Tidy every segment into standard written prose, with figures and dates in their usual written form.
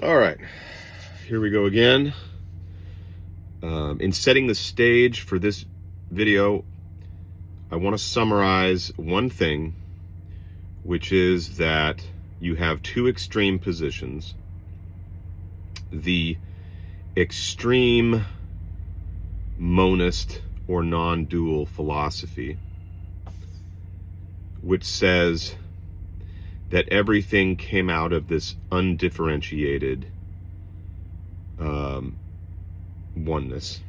All right, here we go again. In setting the stage for this video, I want to summarize one thing, which is that you have two extreme positions. The extreme monist or non-dual philosophy, which says that everything came out of this undifferentiated oneness,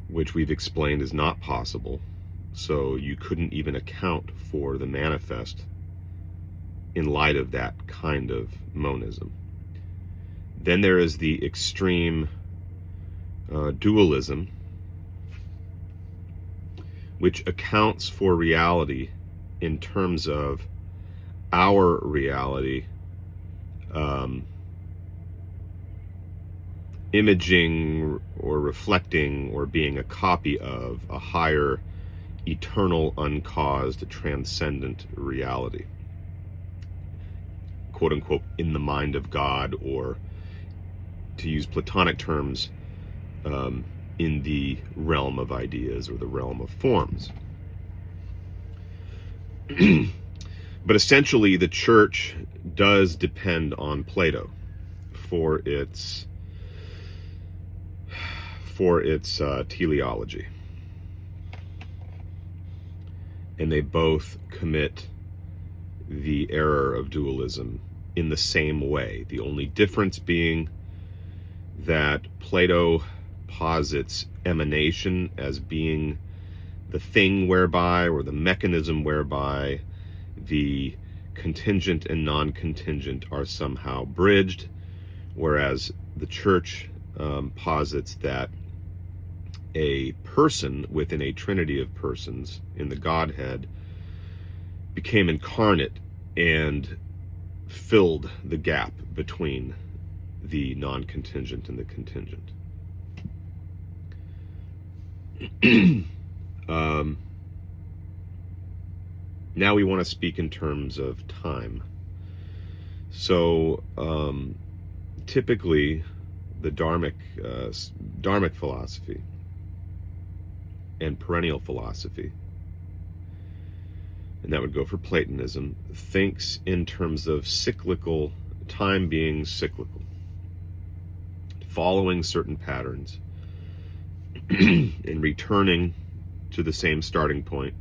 which we've explained is not possible. So you couldn't even account for the manifest in light of that kind of monism. Then there is the extreme dualism, which accounts for reality in terms of our reality, imaging or reflecting or being a copy of a higher, eternal, uncaused, transcendent reality, quote unquote, in the mind of God, or to use Platonic terms, in the realm of ideas or the realm of forms. But essentially, the church does depend on Plato for its teleology, and they both commit the error of dualism in the same way. The only difference being that Plato posits emanation as being the thing whereby, or the mechanism whereby, the contingent and non-contingent are somehow bridged, whereas the church posits that a person within a trinity of persons in the Godhead became incarnate and filled the gap between the non-contingent and the contingent. Now we want to speak in terms of time. So typically the Dharmic philosophy and perennial philosophy, and that would go for Platonism, thinks in terms of cyclical, time being cyclical, following certain patterns and returning to the same starting point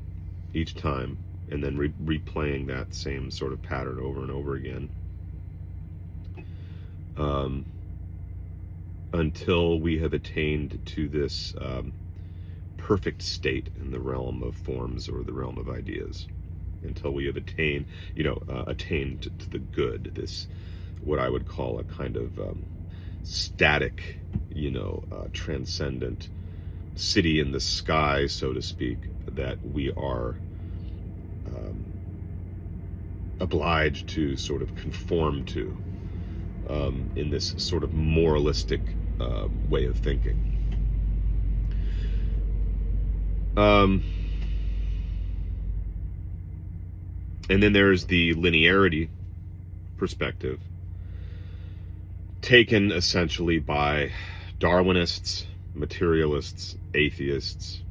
each time, and then replaying that same sort of pattern over and over again, until we have attained to this perfect state in the realm of forms or the realm of ideas, until we have attained to the good, this what I would call a kind of static, transcendent city in the sky, so to speak, that we are obliged to sort of conform to in this sort of moralistic way of thinking. And then there's the linearity perspective, taken essentially by Darwinists, materialists, atheists,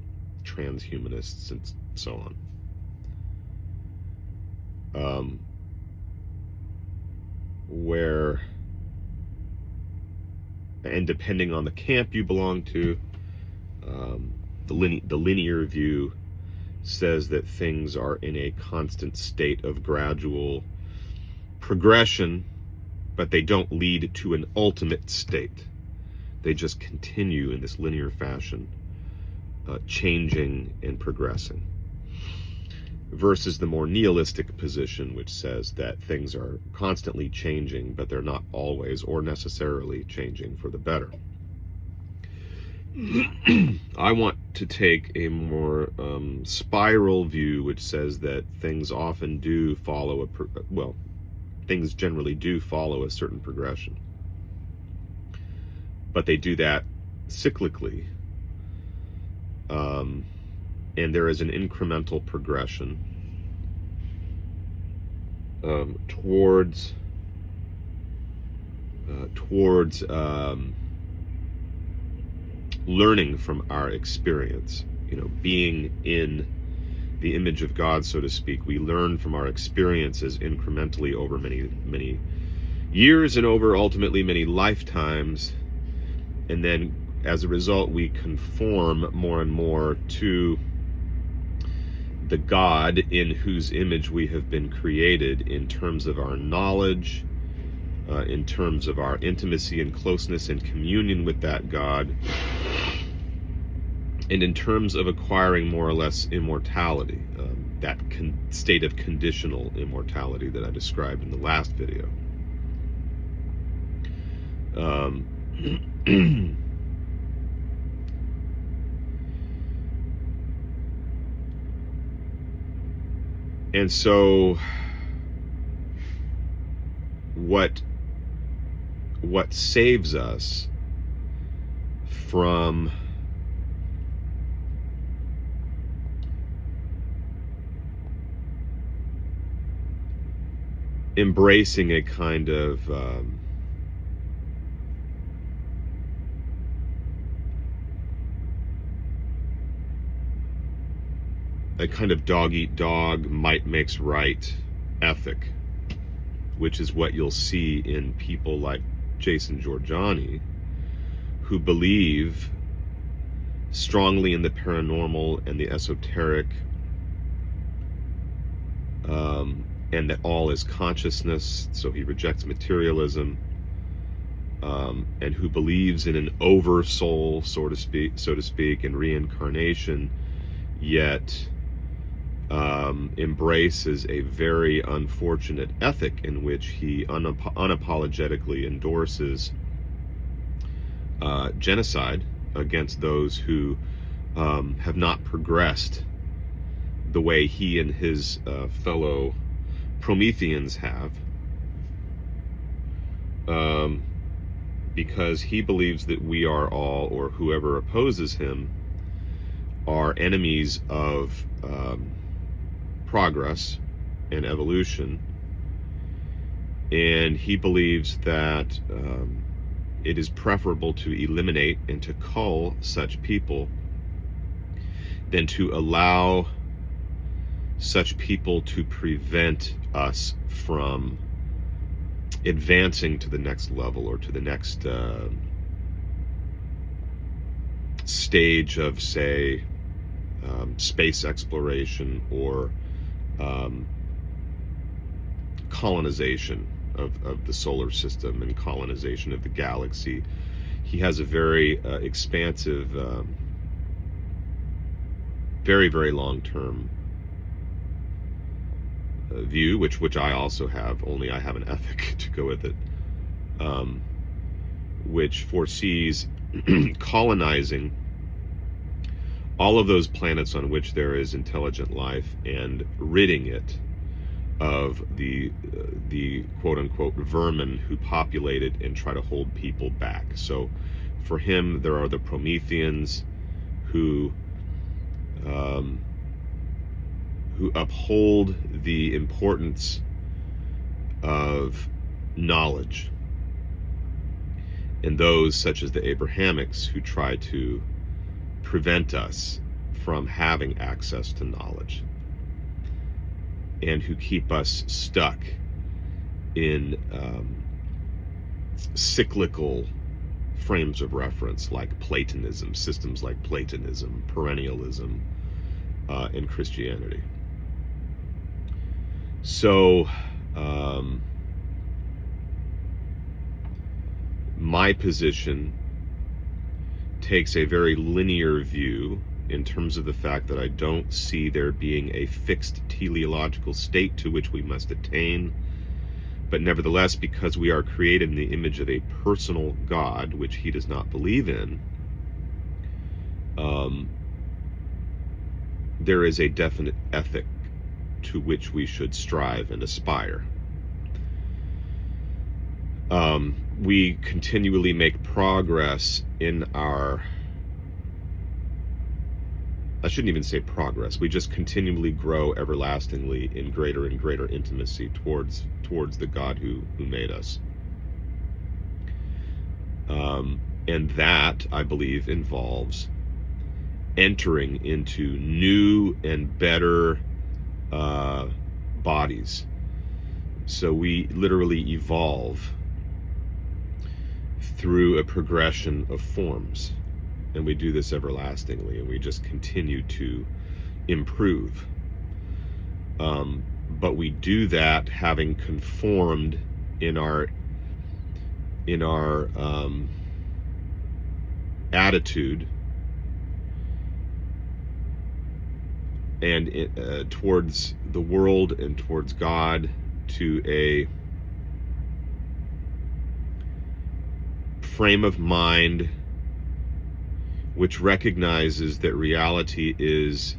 transhumanists, and so on. Where, and depending on the camp you belong to, the linear view says that things are in a constant state of gradual progression, but they don't lead to an ultimate state. They just continue in this linear fashion, changing and progressing. Versus the more nihilistic position, which says that things are constantly changing, but they're not always or necessarily changing for the better. I want to take a more spiral view, which says that things often do follow things generally do follow a certain progression, but they do that cyclically, and there is an incremental progression towards towards learning from our experience. Being in the image of God, so to speak, we learn from our experiences incrementally over many, many years and over ultimately many lifetimes. And then as a result, we conform more and more to the God in whose image we have been created, in terms of our knowledge, in terms of our intimacy and closeness and communion with that God, and in terms of acquiring more or less immortality, that state of conditional immortality that I described in the last video. And so what saves us from embracing a kind of dog eat dog, might makes right ethic, which is what you'll see in people like Jason Jorjani, who believe strongly in the paranormal and the esoteric, and that all is consciousness, so he rejects materialism, and who believes in an oversoul, so to speak, and reincarnation, yet embraces a very unfortunate ethic in which he unapologetically endorses genocide against those who have not progressed the way he and his fellow Prometheans have, because he believes that we are all, or whoever opposes him, are enemies of progress and evolution, and he believes that it is preferable to eliminate and to cull such people than to allow such people to prevent us from advancing to the next level, or to the next stage of, say, space exploration, or colonization of the solar system and colonization of the galaxy. He has a very expansive, very, very long-term view, which I also have, only I have an ethic to go with it, which foresees colonizing all of those planets on which there is intelligent life, and ridding it of the quote-unquote vermin who populate it and try to hold people back. So for him, there are the Prometheans who uphold the importance of knowledge, and those such as the Abrahamics who try to prevent us from having access to knowledge, and who keep us stuck in cyclical frames of reference like Platonism, systems like Platonism, perennialism, and Christianity. So my position takes a very linear view in terms of the fact that I don't see there being a fixed teleological state to which we must attain, but nevertheless, because we are created in the image of a personal God, which he does not believe in, there is a definite ethic to which we should strive and aspire. We continually make progress in our, I shouldn't even say progress, we just continually grow everlastingly in greater and greater intimacy towards the God who made us. And that, I believe, involves entering into new and better bodies. So we literally evolve through a progression of forms. And we do this everlastingly, and we just continue to improve. But we do that having conformed in our attitude and towards the world and towards God to a frame of mind which recognizes that reality is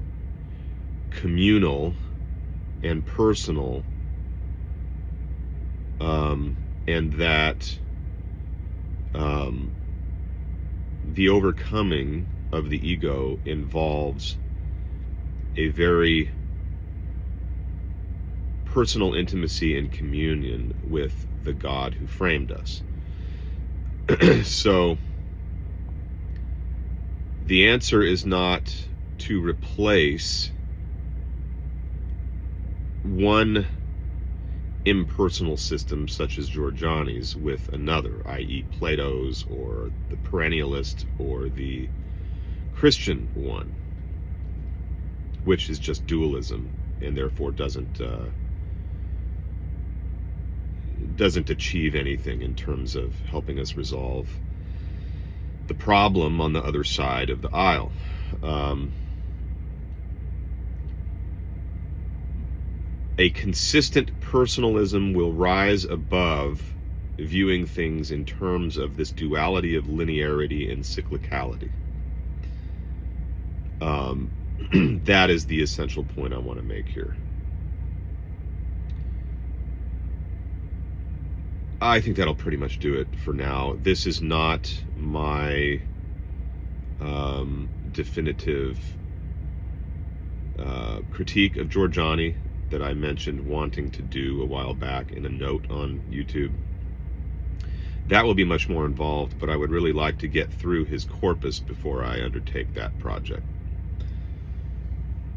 communal and personal, and that the overcoming of the ego involves a very personal intimacy and communion with the God who framed us. So the answer is not to replace one impersonal system such as Jorjani's with another, i.e. Plato's or the perennialist or the Christian one, which is just dualism and therefore doesn't achieve anything in terms of helping us resolve the problem on the other side of the aisle. A consistent personalism will rise above viewing things in terms of this duality of linearity and cyclicality. That is the essential point I want to make here. I think that'll pretty much do it for now. This is not my definitive critique of Jorjani that I mentioned wanting to do a while back in a note on YouTube. That will be much more involved, but I would really like to get through his corpus before I undertake that project.